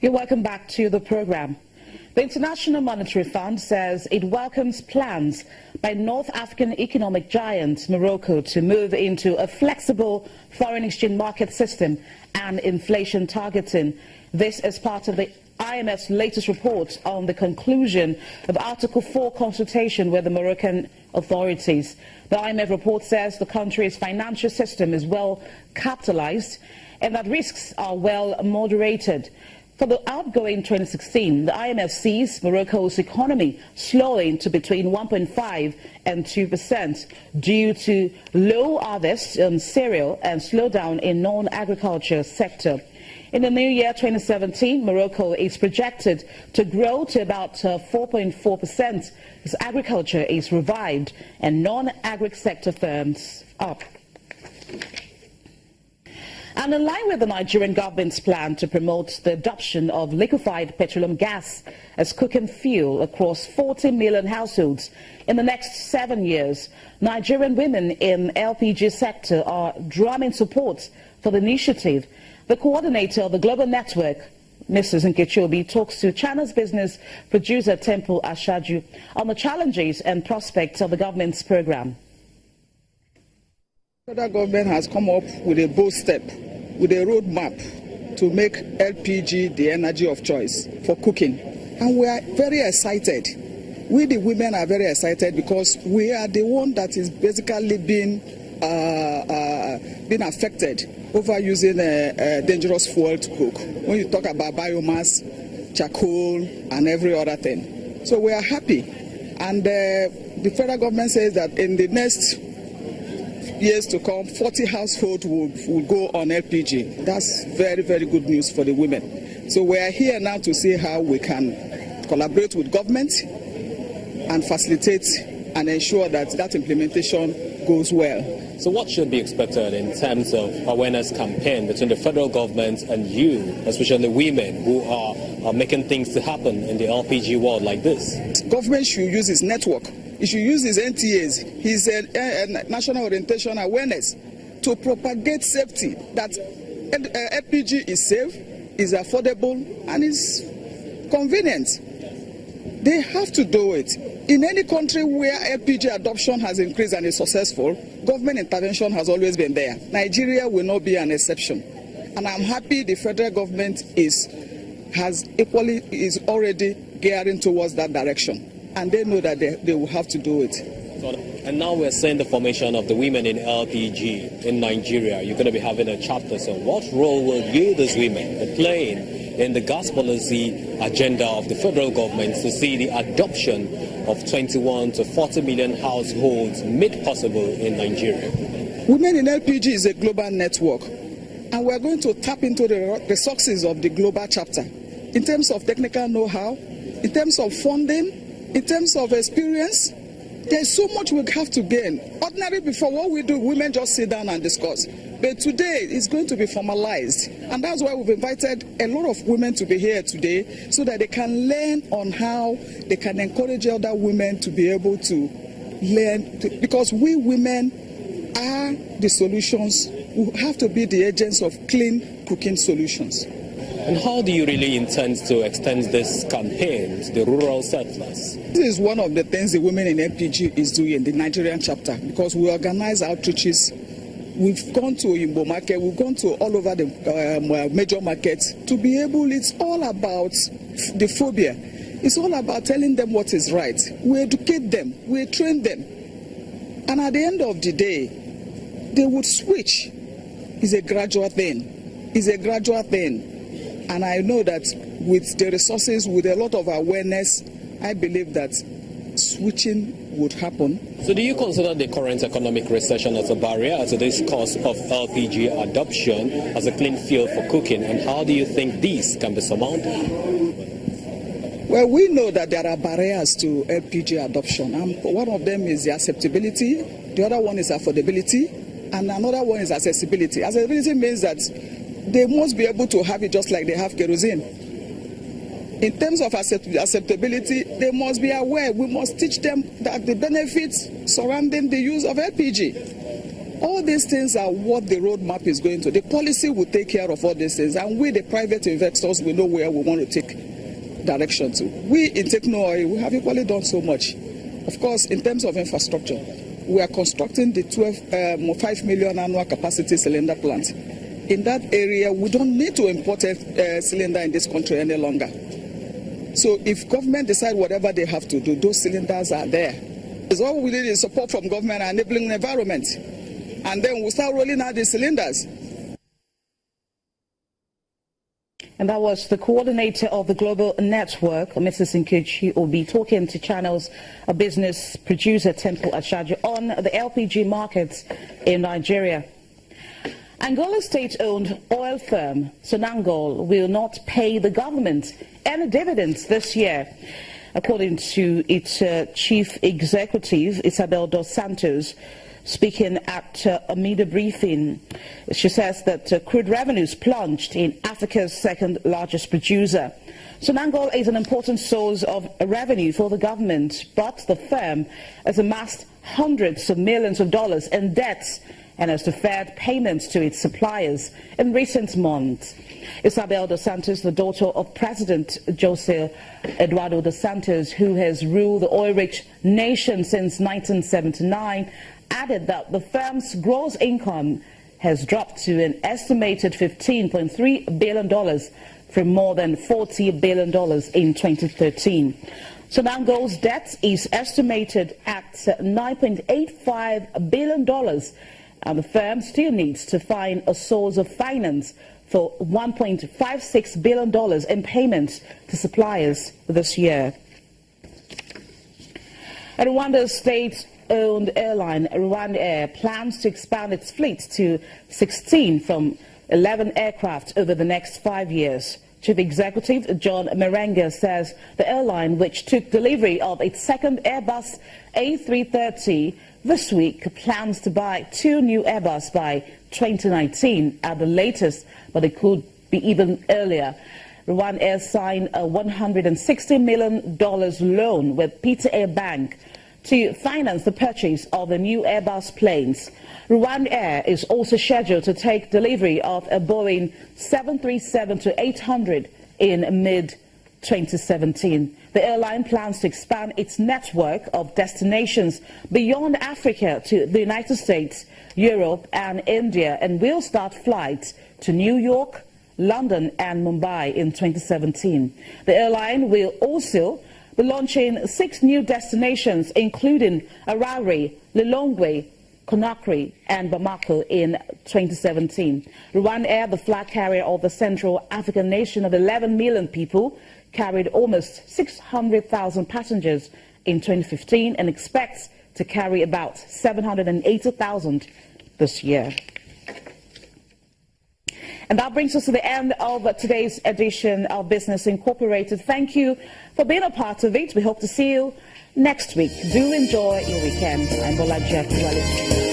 You're welcome back to the program. The International Monetary Fund says it welcomes plans by North African economic giant Morocco to move into a flexible foreign exchange market system and inflation targeting. This is part of the IMF's latest report on the conclusion of Article 4 consultation with the Moroccan authorities. The IMF report says the country's financial system is well capitalized and that risks are well moderated. For the outgoing 2016, the IMF sees Morocco's economy slowing to between 1.5 and 2% due to low harvest on cereal and slowdown in non-agriculture sector. In the new year 2017, Morocco is projected to grow to about 4.4% as agriculture is revived and non-agri sector firms up. And in line with the Nigerian government's plan to promote the adoption of liquefied petroleum gas as cooking fuel across 40 million households in the next 7 years, Nigerian women in LPG sector are drumming support for the initiative. The coordinator of the global network, Mrs. Nkechi, talks to China's business producer Temple Ashaju on the challenges and prospects of the government's program. The federal government has come up with a bold step, with a roadmap to make LPG the energy of choice for cooking. And we are very excited. We the women are very excited because we are the one that is basically being affected over using dangerous fuel to cook. When you talk about biomass, charcoal, and every other thing. So we are happy. And the federal government says that in the next years to come, 40 households will go on LPG. That's very, very good news for the women. So we are here now to see how we can collaborate with government and facilitate and ensure that that implementation goes well. So what should be expected in terms of awareness campaign between the federal government and you, especially women who are making things to happen in the LPG world like this? Government should use its network. It should use his NTAs, his national orientation awareness, to propagate safety, that LPG is safe, is affordable, and is convenient. They have to do it. In any country where LPG adoption has increased and is successful, government intervention has always been there. Nigeria will not be an exception. And I'm happy the federal government is already gearing towards that direction. And they know that they will have to do it. And now we're seeing the formation of the women in LPG in Nigeria. You're going to be having a chapter. So what role will you, these women, be playing in the gas policy agenda of the federal government to see the adoption of 21 to 40 million households made possible in Nigeria? Women in LPG is a global network. And we're going to tap into the resources of the global chapter in terms of technical know-how, in terms of funding, in terms of experience. There's so much we have to gain. Ordinarily, before, what we do, women just sit down and discuss. But today, it's going to be formalized. And that's why we've invited a lot of women to be here today, so that they can learn on how they can encourage other women to be able to learn. Because we women are the solutions. We have to be the agents of clean cooking solutions. And how do you really intend to extend this campaign to the rural settlers? This is one of the things the women in LPG is doing, the Nigerian chapter, because we organize outreaches. We've gone to Imbo market, we've gone to all over the major markets to be able, it's all about the phobia. It's all about telling them what is right. We educate them, we train them. And at the end of the day, they would switch. It's a gradual thing. It's a gradual thing. And I know that with the resources, with a lot of awareness, I believe that switching would happen. So do you consider the current economic recession as a barrier to this cost of LPG adoption as a clean fuel for cooking? And how do you think these can be surmounted? Well, we know that there are barriers to LPG adoption. One of them is the acceptability, the other one is affordability, and another one is accessibility. Accessibility means that they must be able to have it just like they have kerosene. In terms of acceptability, they must be aware. We must teach them that the benefits surrounding the use of LPG. All these things are what the roadmap is going to. The policy will take care of all these things, and we, the private investors, we know where we want to take direction to. We in Techno Oil, we have equally done so much. Of course, in terms of infrastructure, we are constructing the 5 million annual capacity cylinder plant. In that area, we don't need to import a cylinder in this country any longer. So if government decide whatever they have to do, those cylinders are there. Because all we need is support from government and enabling the environment. And then we'll start rolling out the cylinders. And that was the coordinator of the Global Network, Mrs. Nkechi Obi, talking to Channel's business producer Temple Ashaji on the LPG markets in Nigeria. Angola's state-owned oil firm, Sonangol, will not pay the government any dividends this year. According to its chief executive, Isabel dos Santos, speaking at a media briefing, she says that crude revenues plunged in Africa's second largest producer. Sonangol is an important source of revenue for the government, but the firm has amassed hundreds of millions of dollars in debts and has deferred payments to its suppliers in recent months. Isabel dos Santos, the daughter of President Jose Eduardo dos Santos, who has ruled the oil-rich nation since 1979, added that the firm's gross income has dropped to an estimated $15.3 billion from more than $40 billion in 2013. Sonangol's debt is estimated at $9.85 billion, and the firm still needs to find a source of finance for $1.56 billion in payments to suppliers this year. And Rwanda's state-owned airline, Rwanda Air, plans to expand its fleet to 16 from 11 aircraft over the next 5 years. Chief Executive John Merenga says the airline, which took delivery of its second Airbus A330 this week, plans to buy 2 new Airbus by 2019 at the latest, but it could be even earlier. Rwanda Air signed a $160 million loan with Peter Air Bank to finance the purchase of the new Airbus planes. Rwanda Air is also scheduled to take delivery of a Boeing 737-800 in mid-2017. The airline plans to expand its network of destinations beyond Africa to the United States, Europe and India, and will start flights to New York, London and Mumbai in 2017. The airline will also be launching 6 new destinations, including Harare, Lilongwe, Conakry and Bamako in 2017. Rwanda Air, the flag carrier of the Central African nation of 11 million people, carried almost 600,000 passengers in 2015 and expects to carry about 780,000 this year. And that brings us to the end of today's edition of Business Incorporated. Thank you for being a part of it. We hope to see you next week. Do enjoy your weekend. I'm Bolaji Akiwale.